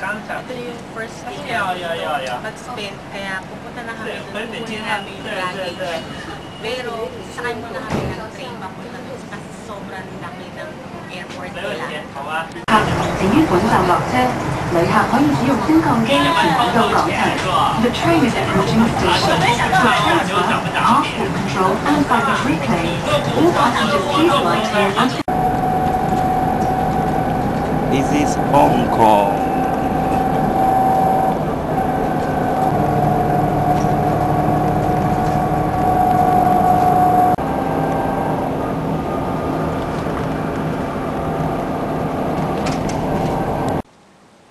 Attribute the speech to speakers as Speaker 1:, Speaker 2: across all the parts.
Speaker 1: Ito yung first day namin mag-spend, kaya pupunta na kami doon, kukunin namin yung luggage. Pero sakay muna kami ng train papunta doon kasi sobrang laki ng airport nila.
Speaker 2: 至於本站落車，旅客可以使用升降機前往到廣場。The train is approaching the station. For transfer, passport control and baggage reclaim, all passengers please wait here until...
Speaker 3: This is Hong Kong.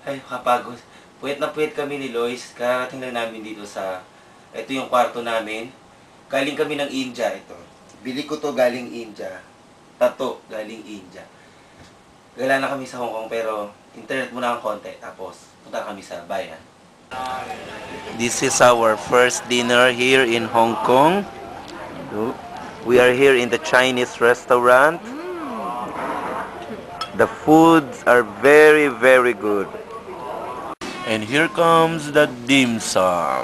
Speaker 3: Ay, kapagod. Puwet na puwet kami ni Lois. Kararating lang namin dito sa... Ito yung kwarto namin. Galing kami ng India ito. Bili ko to galing India. Tato galing India. Gala na kami sa Hong Kong pero internet muna ang konti. Tapos punta kami sa bayan. This is our first dinner here in Hong Kong. We are here in the Chinese restaurant. The foods are very, very good. And here comes the dim sum.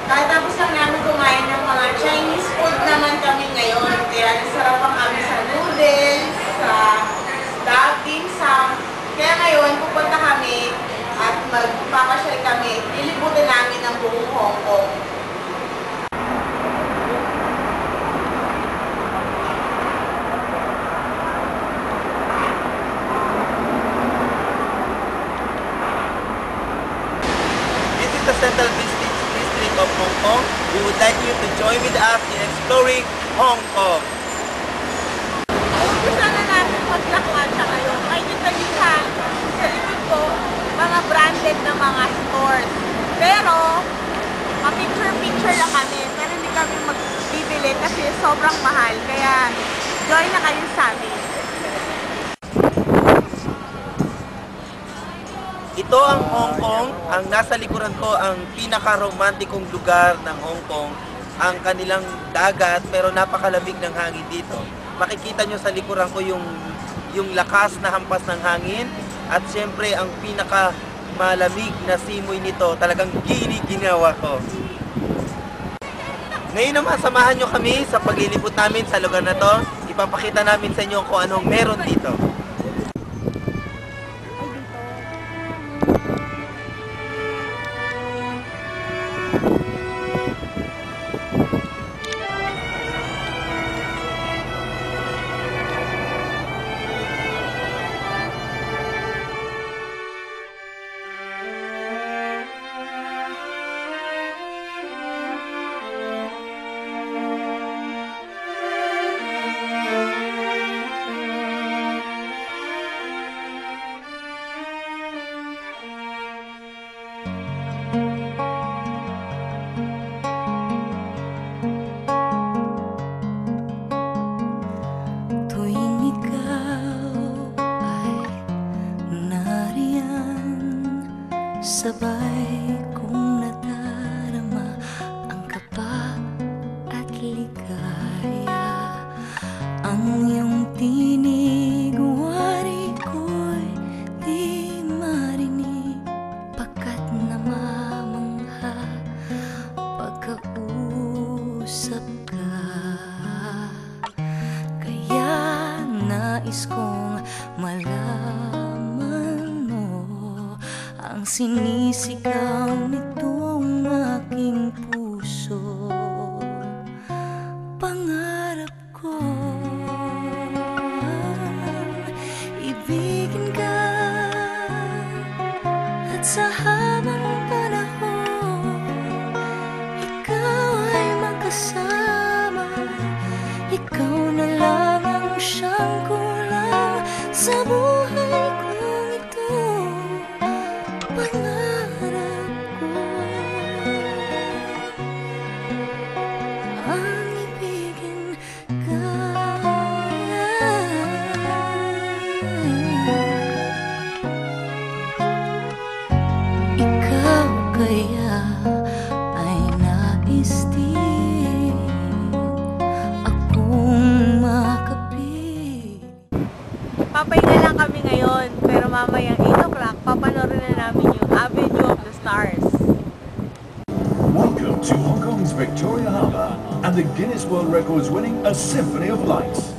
Speaker 1: Tatapos lang namin kumain ng mga Chinese food naman kami ngayon. Kaya nasarapan kami sa noodles, sa dim sum. Kaya ngayon pupunta kami at magpapasyal kami. Lilibutan namin ang buong Hong Kong.
Speaker 3: The central district of Hong Kong. We would like you to join with us in exploring Hong Kong.
Speaker 1: Gusto na natin maglakad sa kayo. Makikita niyo sa likod ko, mga branded na mga stores. Pero, ma-picture-picture lang kami. Pero hindi kami magbibili kasi sobrang mahal. Kaya, join na kayo sa amin.
Speaker 3: Ito ang Hong Kong. Ang nasa likuran ko ang pinaka-romantikong lugar ng Hong Kong. Ang kanilang dagat pero napakalamig ng hangin dito. Makikita nyo sa likuran ko yung lakas na hampas ng hangin. At siyempre ang pinaka-malamig na simoy nito talagang ginawa ko. Ngayon naman samahan nyo kami sa paglilibot namin sa lugar na to. Ipapakita namin sa inyo kung anong meron dito.
Speaker 4: Sabay kong nadarama ang kaba at ligaya. Ang iyong tinig, wari ko'y di marinig, pagkat namamangha pagkausap ka. Kaya nais kong malaman mo ang sinisigaw nitong aking puso. Pangarap ko ibigin ka at sa habang panahon ikaw ay magkasama. Ikaw na lang ang siyang kulang sa buhay kong ito. Pangarap ko
Speaker 1: mamayang 8 o'clock, papanoorin na namin yung Avenue of the Stars.
Speaker 5: Welcome to Hong Kong's Victoria Harbour and the Guinness World Records winning A Symphony of Lights.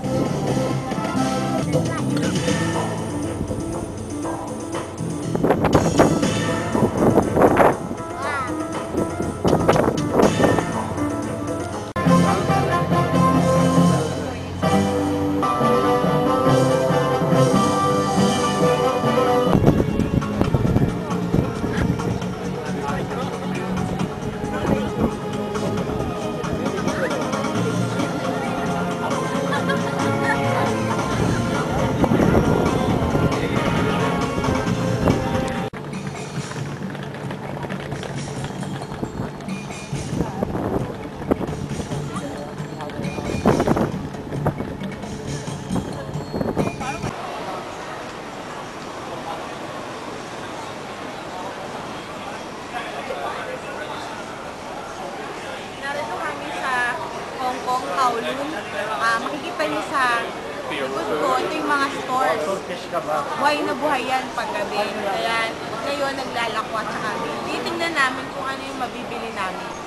Speaker 1: Narito kami sa Hong Kong, Kowloon. Makikita niyo sa likod ko, ito yung mga stores. Buhay na buhay yan paggabi. Kaya ngayon naglalakwat sa kami. Titingnan namin kung ano yung mabibili namin.